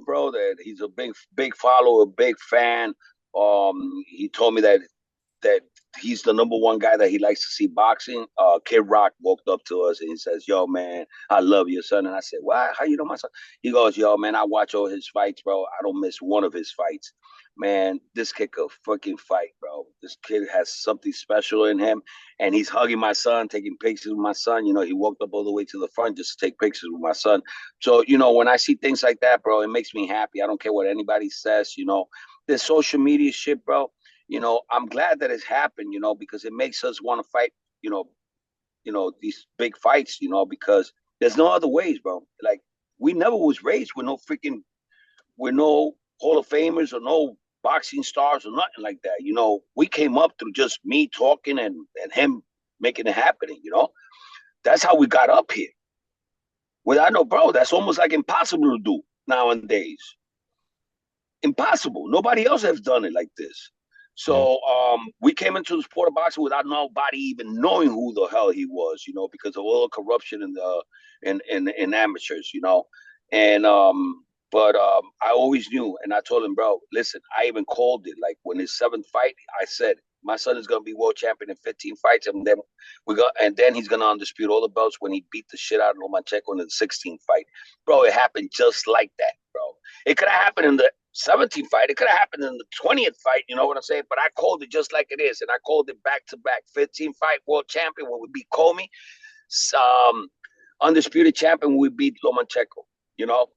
bro, that he's a big follower, big fan. He told me that he's the number one guy that he likes to see boxing. Kid Rock walked up to us and he says, "Yo, man, I love your son." And I said, "Why? How you know my son?" He goes, "Yo, man, I watch all his fights, bro. I don't miss one of his fights. Man, this kid could fucking fight, bro. This kid has something special in him." And he's hugging my son, taking pictures with my son. He walked up all the way to the front just to take pictures with my son. So, when I see things like that, bro, it makes me happy. I don't care what anybody says. This social media shit, bro. I'm glad that it's happened, because it makes us want to fight, these big fights, because there's no other ways, bro. Like, we never was raised with no Hall of Famers or no boxing stars or nothing like that. We came up through just me talking and him making it happening, That's how we got up here. Without no, bro, that's almost like impossible to do nowadays. Impossible. Nobody else has done it like this. Yeah. So we came into the sport of boxing without nobody even knowing who the hell he was, because of all the corruption in amateurs, And but I always knew, and I told him, bro, listen, I even called it. Like when his seventh fight, I said, my son is gonna be world champion in 15 fights, and then he's gonna undispute all the belts when he beat the shit out of Lomachenko in the 16th fight. Bro, it happened just like that, bro. It could have happened in the 17th fight. It could have happened in the 20th fight. You know what I'm saying? But I called it just like it is, and I called it back to back. 15 fight world champion when we beat Comey, undisputed champion when we beat Lomachenko. You know,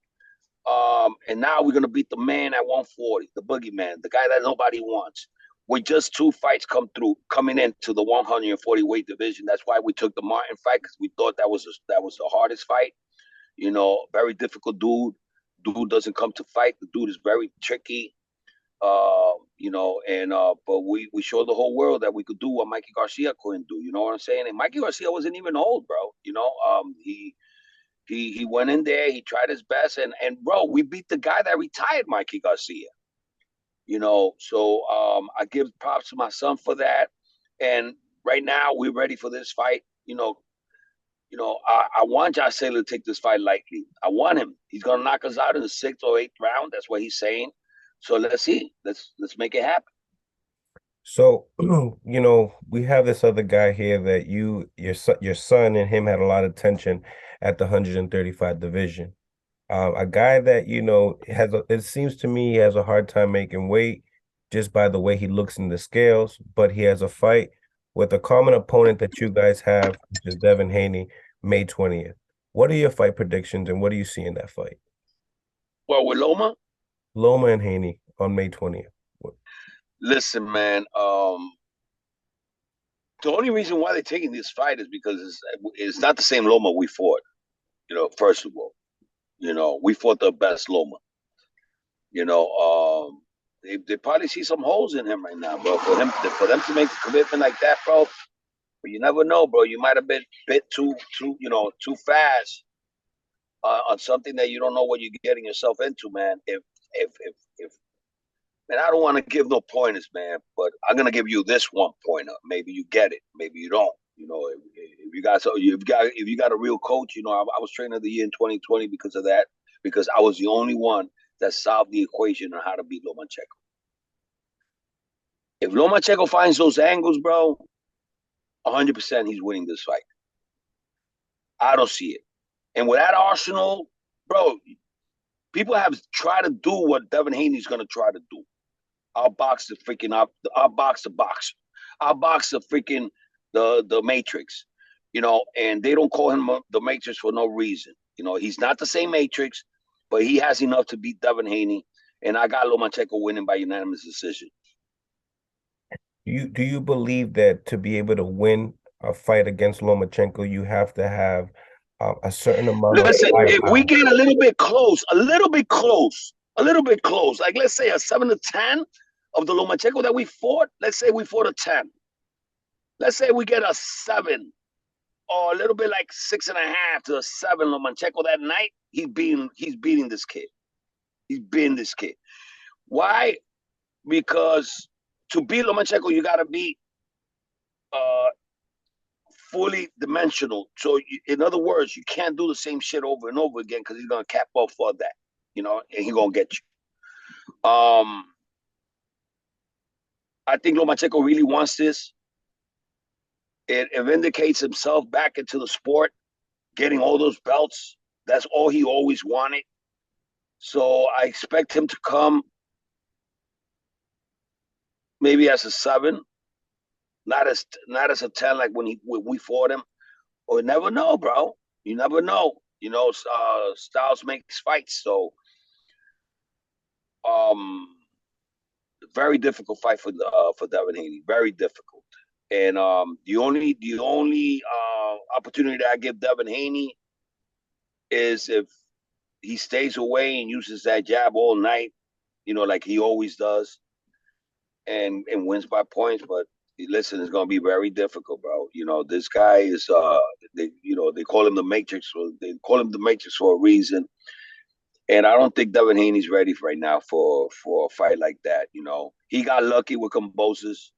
and now we're gonna beat the man at 140, the boogeyman, the guy that nobody wants. With just two fights coming into the 140 weight division. That's why we took the Martin fight, because we thought that was the hardest fight. Very difficult dude. Dude doesn't come to fight. The dude is very tricky. But we showed the whole world that we could do what Mikey Garcia couldn't do. You know what I'm saying? And Mikey Garcia wasn't even old, bro. He went in there, he tried his best, and bro, we beat the guy that retired Mikey Garcia. So I give props to my son for that. And right now we're ready for this fight. I want Josh Taylor to take this fight lightly. I want him. He's gonna knock us out in the 6th or 8th round. That's what he's saying. So let's see. Let's make it happen. So, we have this other guy here that your son and him had a lot of tension at the 135 division. A guy that, it seems to me he has a hard time making weight just by the way he looks in the scales, but he has a fight with a common opponent that you guys have, which is Devin Haney, May 20th. What are your fight predictions and what do you see in that fight? Well, with Loma, Loma and Haney on May 20th. listen, man. The only reason why they're taking this fight is because it's not the same Loma we fought. First of all, we fought the best Loma. They probably see some holes in him right now, bro. For them to make a commitment like that, bro. But you never know, bro. You might have been bit too fast on something that you don't know what you're getting yourself into, man. If man, I don't want to give no pointers, man, but I'm gonna give you this one pointer. Maybe you get it, maybe you don't. If you got a real coach, I was trainer of the year in 2020 because of that, because I was the only one that solved the equation on how to beat Lomachenko. If Lomachenko finds those angles, bro, 100% he's winning this fight. I don't see it. And with that arsenal, bro, people have tried to do what Devin Haney's going to try to do. I'll box the freaking up. I'll box the boxer. I'll box the freaking the Matrix. And they don't call him the Matrix for no reason. He's not the same Matrix, but he has enough to beat Devin Haney. And I got Lomachenko winning by unanimous decision. Do you believe that to be able to win a fight against Lomachenko, you have to have a certain amount of Listen, if we firepower? get a little bit close, like let's say a 7-10 of the Lomachenko that we fought, let's say we fought a 10. Let's say we get a 7 or a little bit like 6.5 to a 7 Lomachenko that night. He's beating this kid. He's beating this kid. Why? Because to beat Lomachenko, you got to be fully dimensional. So, in other words, you can't do the same shit over and over again because he's going to cap off for that. and he gonna get you. I think Lomachenko really wants this. It vindicates himself back into the sport, getting all those belts. That's all he always wanted. So I expect him to come maybe as a 7, not as a 10 like when we fought him. Or you never know, bro. You never know. Styles makes fights. So um, very difficult fight for Devin Haney. Very difficult. And the only opportunity that I give Devin Haney is if he stays away and uses that jab all night, like he always does, and wins by points. But listen, it's gonna be very difficult, bro. This guy is they call him the Matrix, for a reason. And I don't think Devin Haney's ready right now for a fight like that. He got lucky with Cambosis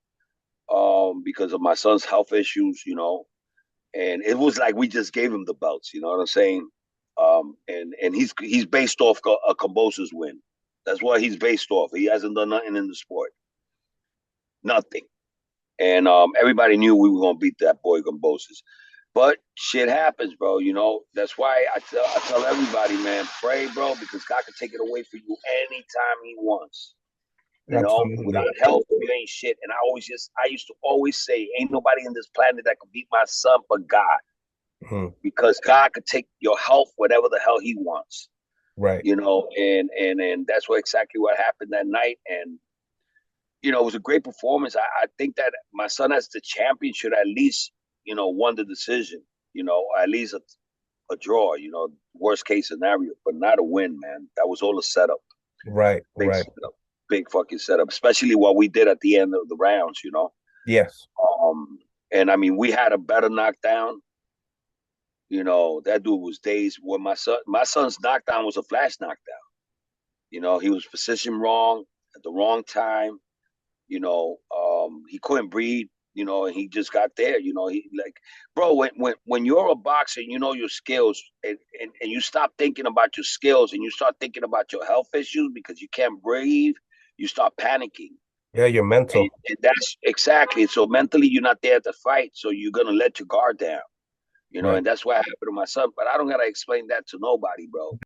because of my son's health issues. And it was like we just gave him the belts. You know what I'm saying? And he's based off a Cambosis win. That's what he's based off. He hasn't done nothing in the sport, nothing. And everybody knew we were gonna beat that boy Cambosis. But shit happens, bro. That's why I tell everybody, man, pray, bro, because God can take it away from you anytime He wants. Without Absolutely. help, you ain't shit. And I used to always say, ain't nobody in this planet that can beat my son but God, Mhm. because God could take your health, whatever the hell He wants. Right. And that's exactly what happened that night. And it was a great performance. I think that my son, as the champion, should at least, won the decision. At least a draw. Worst case scenario, but not a win, man. That was all a setup. Right. Big Right. setup. Big fucking setup. Especially what we did at the end of the rounds. Yes. Um, and I mean, we had a better knockdown. That dude was dazed. When my son's knockdown was a flash knockdown. He was positioned wrong at the wrong time. He couldn't breathe, and he just got there. He like, bro, when you're a boxer, you know your skills, and you stop thinking about your skills and you start thinking about your health issues because you can't breathe, you start panicking. Yeah, you're And, mental. and that's exactly, so mentally you're not there to fight, so you're gonna let your guard down, Right. and that's what happened to my son. But I don't gotta explain that to nobody, bro.